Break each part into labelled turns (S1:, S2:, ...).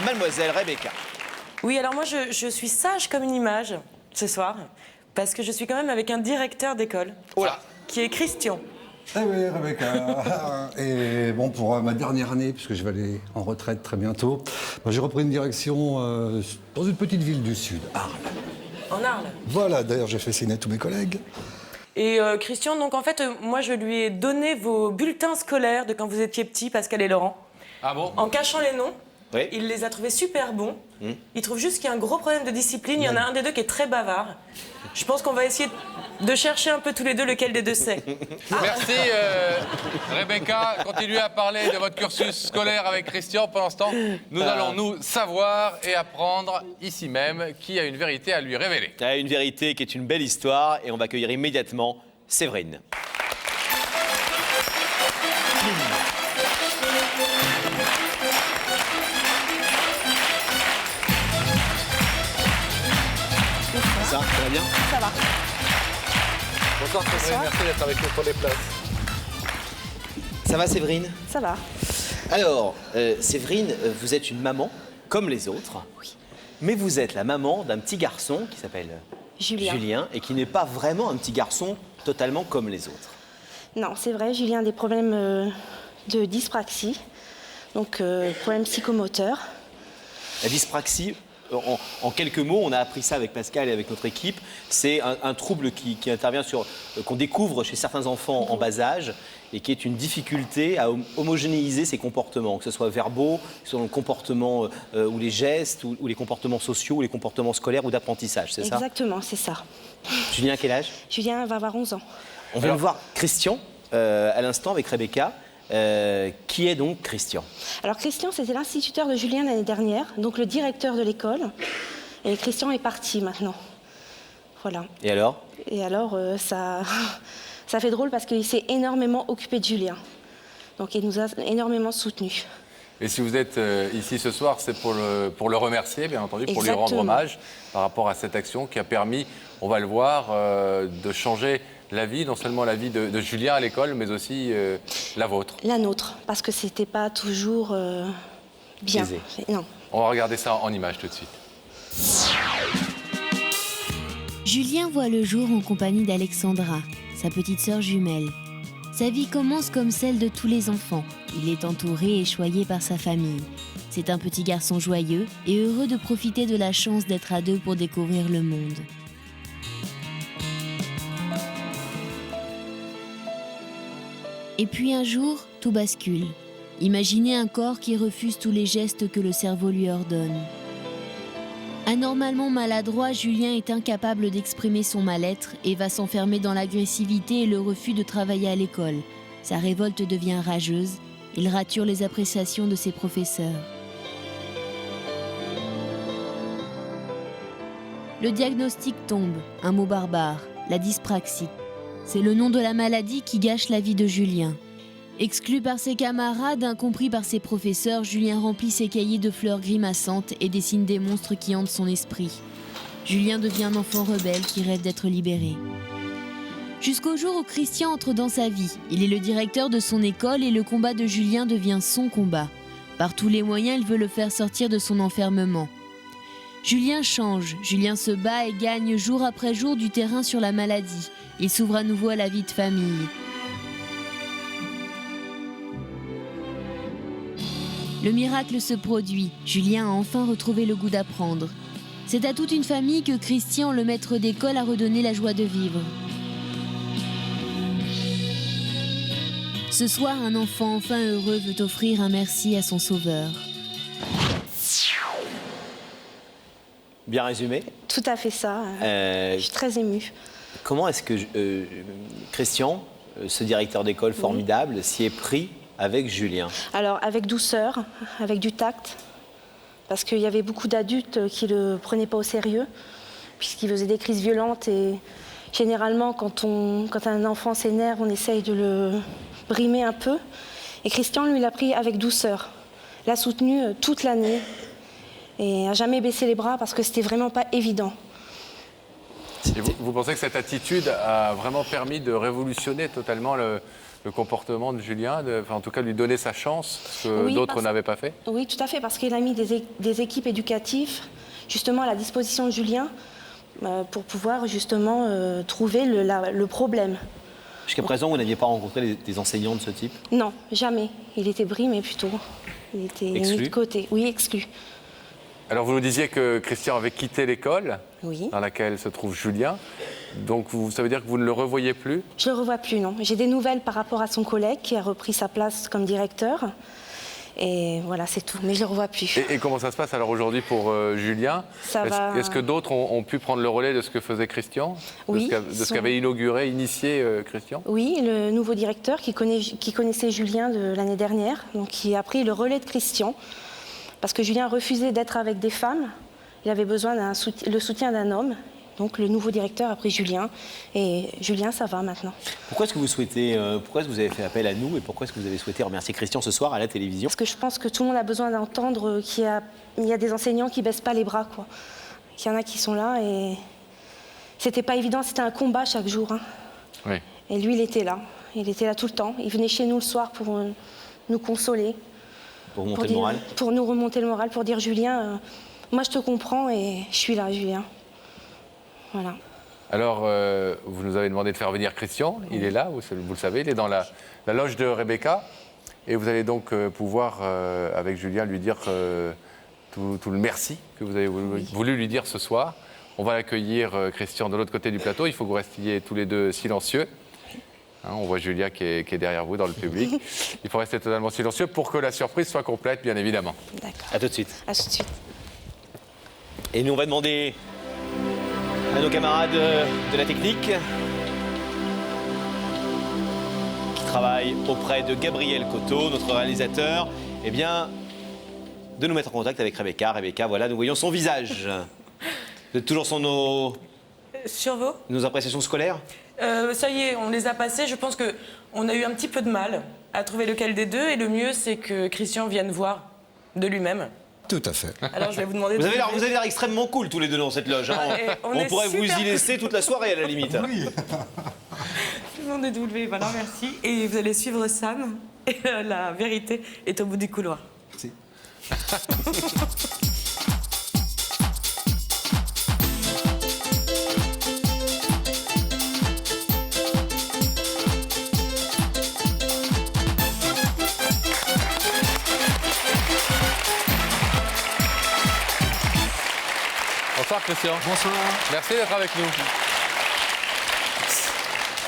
S1: mademoiselle Rebecca.
S2: Oui, alors moi, je suis sage comme une image ce soir, parce que je suis quand même avec un directeur d'école, qui est Christian.
S3: Eh oui, Rebecca. Et bon, pour ma dernière année, puisque je vais aller en retraite très bientôt, j'ai repris une direction dans une petite ville du Sud, Arles.
S2: En Arles.
S3: Voilà, d'ailleurs, j'ai fait signer tous mes collègues.
S2: Et Christian, donc en fait, moi, je lui ai donné vos bulletins scolaires de quand vous étiez petit, Pascal et Laurent.
S1: Ah bon?
S2: En cachant les noms.
S1: Oui.
S2: Il les a trouvés super bons. Il trouve juste qu'il y a un gros problème de discipline. Il y en a un des deux qui est très bavard. Je pense qu'on va essayer de chercher un peu tous les deux lequel des deux c'est.
S4: Merci Rebecca. Continuez à parler de votre cursus scolaire avec Christian. Pendant ce temps, nous allons nous savoir et apprendre ici même qui a une vérité à lui révéler.
S1: Une vérité qui est une belle histoire et on va accueillir immédiatement Séverine. Ça va bien?
S5: Ça va.
S4: Bonsoir Séverine, merci d'être avec nous pour les places.
S1: Ça va Séverine?
S5: Ça va.
S1: Alors, Séverine, vous êtes une maman comme les autres.
S5: Oui.
S1: Mais vous êtes la maman d'un petit garçon qui s'appelle
S5: Julien.
S1: et qui n'est pas vraiment un petit garçon totalement comme les autres.
S5: Non, c'est vrai, Julien a des problèmes de dyspraxie, donc problèmes psychomoteurs.
S1: La dyspraxie, en quelques mots, on a appris ça avec Pascal et avec notre équipe, c'est un trouble qui intervient qu'on découvre chez certains enfants en bas âge et qui est une difficulté à homogénéiser ses comportements, que ce soit verbaux, que ce soit dans le comportement ou les gestes, ou les comportements sociaux, ou les comportements scolaires ou d'apprentissage, c'est ça?
S5: Exactement, c'est ça.
S1: Julien, quel âge?
S5: Julien va avoir 11 ans.
S1: On vient de voir Christian à l'instant avec Rebecca. Qui est donc Christian?
S5: Alors Christian, c'était l'instituteur de Julien l'année dernière, donc le directeur de l'école. Et Christian est parti maintenant. Voilà.
S1: Et alors?
S5: Et alors, ça fait drôle parce qu'il s'est énormément occupé de Julien. Donc il nous a énormément soutenus.
S4: Et si vous êtes ici ce soir, c'est pour le remercier, bien entendu, pour lui
S5: Exactement.
S4: rendre hommage par rapport à cette action qui a permis, on va le voir, de changer la vie, non seulement la vie de Julien à l'école, mais aussi la vôtre.
S5: La nôtre, parce que c'était pas toujours bien.
S1: Aisé.
S5: Non.
S4: On va regarder ça en images tout de suite.
S6: Julien voit le jour en compagnie d'Alexandra, sa petite sœur jumelle. Sa vie commence comme celle de tous les enfants. Il est entouré et choyé par sa famille. C'est un petit garçon joyeux et heureux de profiter de la chance d'être à deux pour découvrir le monde. Et puis un jour, tout bascule. Imaginez un corps qui refuse tous les gestes que le cerveau lui ordonne. Anormalement maladroit, Julien est incapable d'exprimer son mal-être et va s'enfermer dans l'agressivité et le refus de travailler à l'école. Sa révolte devient rageuse, il rature les appréciations de ses professeurs. Le diagnostic tombe, un mot barbare, la dyspraxie. C'est le nom de la maladie qui gâche la vie de Julien. Exclu par ses camarades, incompris par ses professeurs, Julien remplit ses cahiers de fleurs grimaçantes et dessine des monstres qui hantent son esprit. Julien devient un enfant rebelle qui rêve d'être libéré. Jusqu'au jour où Christian entre dans sa vie. Il est le directeur de son école et le combat de Julien devient son combat. Par tous les moyens, il veut le faire sortir de son enfermement. Julien change, Julien se bat et gagne jour après jour du terrain sur la maladie. Il s'ouvre à nouveau à la vie de famille. Le miracle se produit. Julien a enfin retrouvé le goût d'apprendre. C'est à toute une famille que Christian, le maître d'école, a redonné la joie de vivre. Ce soir, un enfant enfin heureux veut offrir un merci à son sauveur.
S1: Bien résumé.
S5: Tout à fait ça. Je suis très émue.
S1: Comment est-ce que Christian, ce directeur d'école formidable, s'y est pris avec Julien?
S5: Alors, avec douceur, avec du tact, parce qu'il y avait beaucoup d'adultes qui ne le prenaient pas au sérieux, puisqu'il faisait des crises violentes. Et généralement, quand un enfant s'énerve, on essaye de le brimer un peu. Et Christian, lui, l'a pris avec douceur. L'a soutenu toute l'année et n'a jamais baissé les bras parce que c'était vraiment pas évident.
S4: Et vous pensez que cette attitude a vraiment permis de révolutionner totalement le comportement de Julien, en tout cas lui donner sa chance, ce que
S5: Oui,
S4: d'autres
S5: parce-
S4: n'avaient pas fait?
S5: Oui, tout à fait, parce qu'il a mis des équipes éducatives justement à la disposition de Julien pour pouvoir justement trouver le problème.
S1: Jusqu'à présent, vous n'aviez pas rencontré des enseignants de ce type?
S5: Non, jamais. Il était brimé plutôt. Il était
S1: Exclu.
S5: mis de côté. Oui, exclu.
S4: Alors vous nous disiez que Christian avait quitté l'école
S5: Oui.
S4: dans laquelle se trouve Julien. Donc ça veut dire que vous ne le revoyez plus?
S5: Je ne le revois plus, non. J'ai des nouvelles par rapport à son collègue qui a repris sa place comme directeur. Et voilà, c'est tout. Mais je ne le revois plus.
S4: Et comment ça se passe alors aujourd'hui pour Julien?
S5: Ça va.
S4: Est-ce que d'autres ont pu prendre le relais de ce que faisait Christian?
S5: Oui,
S4: De ce qu'avait inauguré, initié Christian?
S5: Oui, le nouveau directeur qui connaissait Julien de l'année dernière, donc qui a pris le relais de Christian, parce que Julien refusait d'être avec des femmes. Il avait besoin le soutien d'un homme. Donc le nouveau directeur a pris Julien. Et Julien, ça va maintenant.
S1: Pourquoi est-ce que vous avez fait appel à nous et pourquoi est-ce que vous avez souhaité remercier Christian ce soir à la télévision?
S5: Parce que je pense que tout le monde a besoin d'entendre qu'il y a des enseignants qui ne baissent pas les bras, quoi. Qu'il y en a qui sont là et c'était pas évident, c'était un combat chaque jour. Hein.
S4: Oui.
S5: Et lui, il était là. Il était là tout le temps. Il venait chez nous le soir pour nous consoler.
S1: Pour remonter le moral?
S5: Pour nous remonter le moral, pour dire Julien, moi je te comprends et je suis là, Julien. Voilà.
S4: Alors, vous nous avez demandé de faire venir Christian. Il est là, vous le savez, il est dans la loge de Rebecca. Et vous allez donc pouvoir, avec Julien, lui dire tout le merci que vous avez voulu lui dire ce soir. On va accueillir Christian de l'autre côté du plateau. Il faut que vous restiez tous les deux silencieux. Hein, on voit Julien qui est derrière vous dans le public. Il faut rester totalement silencieux pour que la surprise soit complète, bien évidemment.
S5: D'accord.
S1: À tout de suite.
S5: À tout de suite.
S1: Et nous, on va demander à nos camarades de la technique qui travaillent auprès de Gabriel Coteau, notre réalisateur, eh bien, de nous mettre en contact avec Rebecca. Rebecca, voilà, nous voyons son visage. Vous êtes toujours sur
S2: Sur vos
S1: nos appréciations scolaires?
S2: Ça y est, on les a passés. Je pense qu'on a eu un petit peu de mal à trouver lequel des deux. Et le mieux, c'est que Christian vienne voir de lui-même.
S3: Tout à fait.
S2: Alors, je vais vous demander
S1: Vous avez l'air extrêmement cool tous les deux dans cette loge. Hein.
S2: Et on
S1: On
S2: est
S1: pourrait vous
S2: super
S1: y laisser toute la soirée à la limite.
S2: Je vais vous demander de vous lever. Voilà, merci. Et vous allez suivre Sam. Et la vérité est au bout du couloir.
S3: Merci.
S4: Bonsoir Christian.
S3: Bonsoir.
S4: Merci d'être avec nous.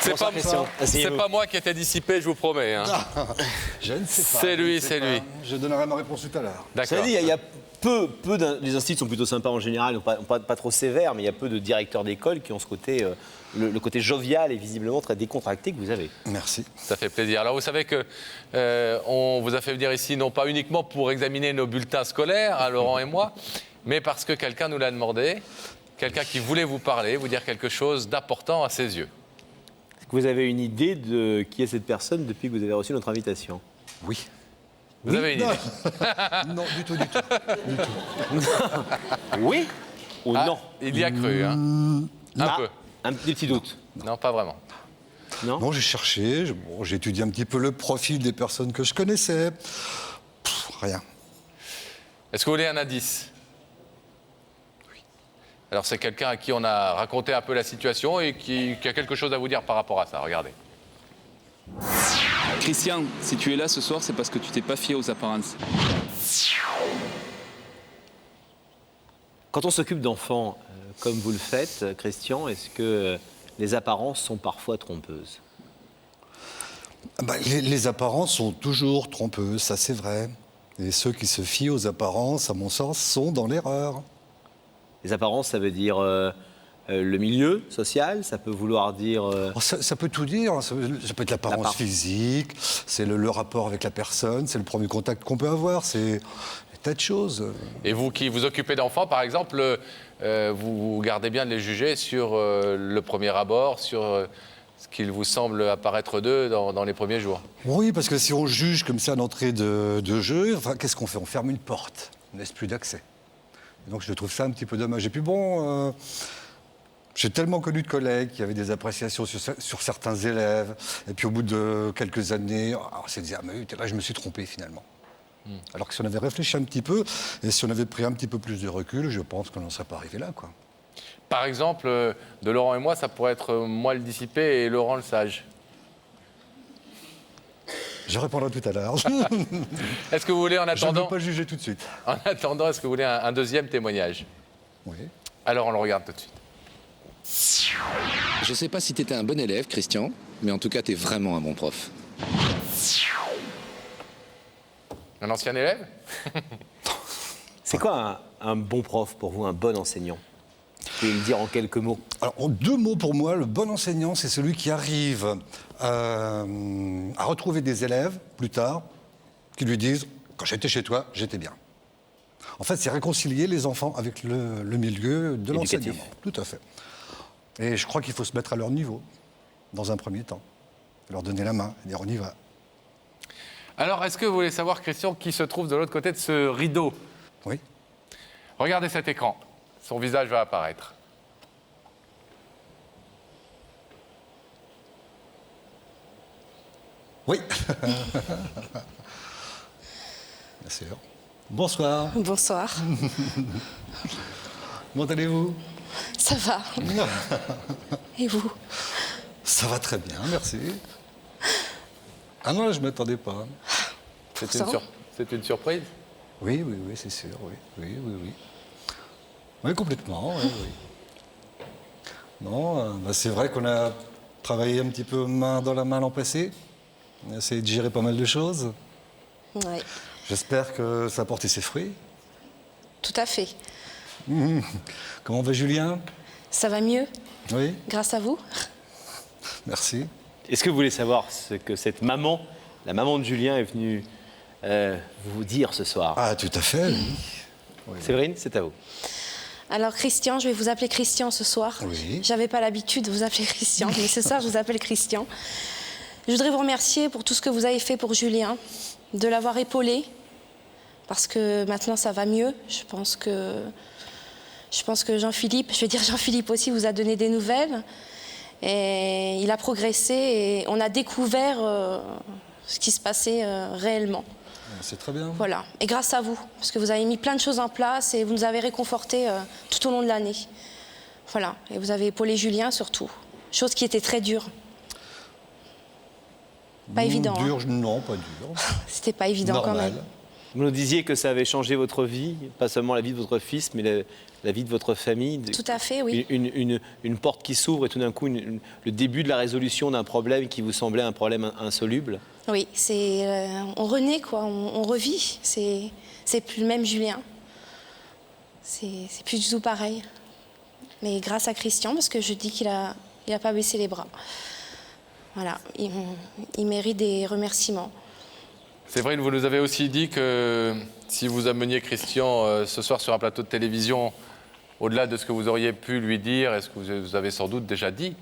S1: Bonsoir, Christian.
S4: C'est
S1: Asseyez-vous.
S4: pas moi qui étais dissipé, je vous promets. Hein.
S3: Je ne sais pas.
S4: C'est lui,
S3: je ne sais
S4: c'est
S3: pas.
S4: lui.
S3: Je donnerai ma réponse tout à l'heure.
S1: Ça
S4: D'accord.
S1: dit, il y a les instituts sont plutôt sympas en général, pas trop sévères, mais il y a peu de directeurs d'école qui ont ce côté, le côté jovial et visiblement très décontracté que vous avez.
S3: Merci.
S4: Ça fait plaisir. Alors vous savez que on vous a fait venir ici non pas uniquement pour examiner nos bulletins scolaires, hein, Laurent et moi, mais parce que quelqu'un nous l'a demandé, quelqu'un qui voulait vous parler, vous dire quelque chose d'important à ses yeux.
S1: Est-ce que vous avez une idée de qui est cette personne depuis que vous avez reçu notre invitation?
S3: Oui.
S4: Vous avez une idée?
S3: Non, du tout, du tout.
S1: Oui ou
S4: Ah,
S1: non?
S4: il y a cru, hein. Un peu.
S1: Des petits doutes.
S4: Non, pas vraiment.
S1: Non?
S3: Non, j'ai cherché, j'ai étudié un petit peu le profil des personnes que je connaissais. Rien.
S4: Est-ce que vous voulez un indice? Oui. Alors c'est quelqu'un à qui on a raconté un peu la situation et qui a quelque chose à vous dire par rapport à ça. Regardez.
S7: Christian, si tu es là ce soir, c'est parce que tu t'es pas fié aux apparences.
S1: Quand on s'occupe d'enfants comme vous le faites, Christian, est-ce que les apparences sont parfois trompeuses?
S3: Les apparences sont toujours trompeuses, ça c'est vrai. Et ceux qui se fient aux apparences, à mon sens, sont dans l'erreur.
S1: Les apparences, ça veut dire le milieu social, ça peut vouloir dire...
S3: Ça peut tout dire, ça peut être l'apparence physique, c'est le rapport avec la personne, c'est le premier contact qu'on peut avoir, c'est des tas de choses.
S4: Et vous qui vous occupez d'enfants, par exemple, vous gardez bien de les juger sur le premier abord, sur ce qu'il vous semble apparaître d'eux dans les premiers jours.
S3: Oui, parce que si on juge comme ça à l'entrée de jeu, enfin, qu'est-ce qu'on fait? On ferme une porte, on ne laisse plus d'accès. Donc je trouve ça un petit peu dommage. Et puis bon, J'ai tellement connu de collègues qui avaient des appréciations sur certains élèves, et puis au bout de quelques années, on s'est dit, ah mais là je me suis trompé finalement. Alors que si on avait réfléchi un petit peu, et si on avait pris un petit peu plus de recul, je pense qu'on n'en serait pas arrivé là, quoi.
S4: Par exemple, de Laurent et moi, ça pourrait être moi le dissipé et Laurent le sage.
S3: Je répondrai tout à l'heure.
S4: Est-ce que vous voulez, en
S3: Je ne
S4: attendant,
S3: veux pas juger tout de suite.
S4: en attendant, est-ce que vous voulez un deuxième témoignage?
S3: Oui.
S4: Alors on le regarde tout de suite.
S8: Je ne sais pas si tu étais un bon élève, Christian, mais en tout cas, tu es vraiment un bon prof.
S4: Un ancien élève?
S1: C'est quoi un bon prof pour vous, un bon enseignant? Vous pouvez le dire en quelques mots.
S3: Alors, en 2 mots pour moi, le bon enseignant, c'est celui qui arrive à retrouver des élèves, plus tard, qui lui disent « Quand j'étais chez toi, j'étais bien ». En fait, c'est réconcilier les enfants avec le milieu de
S1: Éducatif.
S3: l'enseignement. Tout à fait. Et je crois qu'il faut se mettre à leur niveau, dans un premier temps. Leur donner la main et dire « On y va ».
S4: Alors, est-ce que vous voulez savoir, Christian, qui se trouve de l'autre côté de ce rideau?
S3: Oui.
S4: Regardez cet écran. Son visage va apparaître.
S3: Oui. Bien sûr. Bonsoir.
S9: Bonsoir,
S3: Comment allez-vous?
S9: ça va. Et vous?
S3: Ça va très bien, merci. Ah non, là, je ne m'attendais pas.
S4: C'est
S9: ça
S4: une surprise?
S3: Oui, c'est sûr, oui. Oui, complètement, oui. Non, c'est vrai qu'on a travaillé un petit peu main dans la main l'an passé. On a essayé de gérer pas mal de choses.
S9: Oui,
S3: J'espère que ça a porté ses fruits.
S9: tout à fait.
S3: Comment va Julien?
S9: Ça va mieux,
S3: Oui,
S9: grâce à vous.
S3: merci.
S1: Est-ce que vous voulez savoir ce que cette maman, la maman de Julien, est venue vous dire ce soir?
S3: Ah, tout à fait, oui.
S1: Séverine, c'est à vous.
S9: Alors Christian, je vais vous appeler Christian ce soir.
S3: Oui.
S9: J'avais pas l'habitude de vous appeler Christian, mais ce soir je vous appelle Christian. Je voudrais vous remercier pour tout ce que vous avez fait pour Julien, de l'avoir épaulé, parce que maintenant ça va mieux. Je pense que Jean-Philippe, je vais dire Jean-Philippe aussi, vous a donné des nouvelles. Et il a progressé et on a découvert ce qui se passait réellement.
S3: C'est très bien.
S9: Voilà, et grâce à vous, parce que vous avez mis plein de choses en place et vous nous avez réconfortés tout au long de l'année. Voilà, et vous avez épaulé Julien surtout, chose qui était très dure. Pas évident.
S3: Dur,
S9: hein.
S3: non, pas dur.
S9: C'était pas évident quand
S3: Normal.
S9: même.
S1: Vous nous disiez que ça avait changé votre vie, pas seulement la vie de votre fils, mais la vie de votre famille.
S9: Tout à fait, oui.
S1: Une porte qui s'ouvre et tout d'un coup le début de la résolution d'un problème qui vous semblait un problème insoluble.
S9: Oui, c'est on renaît quoi, on revit. C'est plus le même Julien. C'est plus du tout pareil. Mais grâce à Christian, parce que je dis qu'il a pas baissé les bras. Voilà, il mérite des remerciements.
S4: Séverine, vous nous avez aussi dit que si vous ameniez Christian ce soir sur un plateau de télévision, au-delà de ce que vous auriez pu lui dire, et ce que vous avez sans doute déjà dit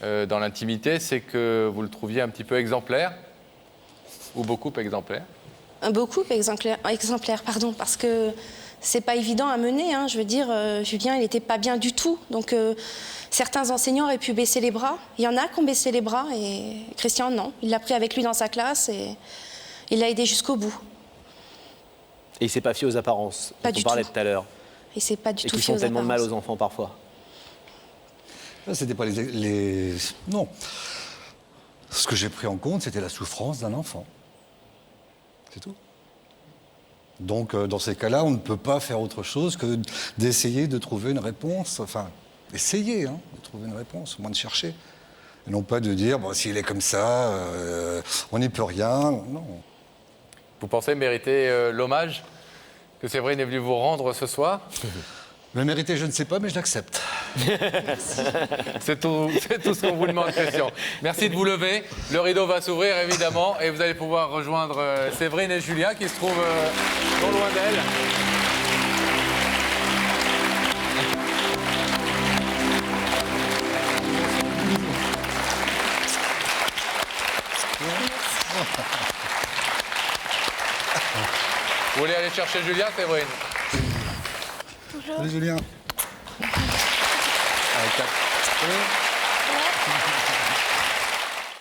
S4: dans l'intimité, c'est que vous le trouviez un petit peu exemplaire, ou beaucoup exemplaire.
S9: Beaucoup exemplaire, pardon, parce que c'est pas évident à mener. Hein. Je veux dire, Julien, il n'était pas bien du tout. Donc, certains enseignants auraient pu baisser les bras. Il y en a qui ont baissé les bras et Christian, non. Il l'a pris avec lui dans sa classe et il l'a aidé jusqu'au bout.
S1: Et il ne s'est pas fié aux apparences,
S9: Pas
S1: dont
S9: du
S1: on parlait
S9: tout.
S1: tout à l'heure,
S9: Et c'est pas du
S1: et
S9: tout
S1: qui
S9: fait
S1: font
S9: aux
S1: tellement de mal
S9: apparences.
S1: aux enfants parfois.
S3: Là, c'était pas les... Non. Ce que j'ai pris en compte, c'était la souffrance d'un enfant. C'est tout. Donc, dans ces cas-là, on ne peut pas faire autre chose que d'essayer de trouver une réponse. Enfin, essayer de trouver une réponse, au moins de chercher. Et non pas de dire, bon, s'il est comme ça, on n'y peut rien. Non.
S4: Vous pensez mériter l'hommage que Séverine est venue vous rendre ce soir?
S3: Le mériter, je ne sais pas, mais je l'accepte.
S4: C'est tout ce qu'on vous demande, Christian. Merci de vous lever. Le rideau va s'ouvrir, évidemment, et vous allez pouvoir rejoindre Séverine et Julien, qui se trouvent non loin d'elle. Vous voulez aller chercher Julien, Séverine?
S3: Salut Julien.
S4: Allez, tac.
S9: Ouais.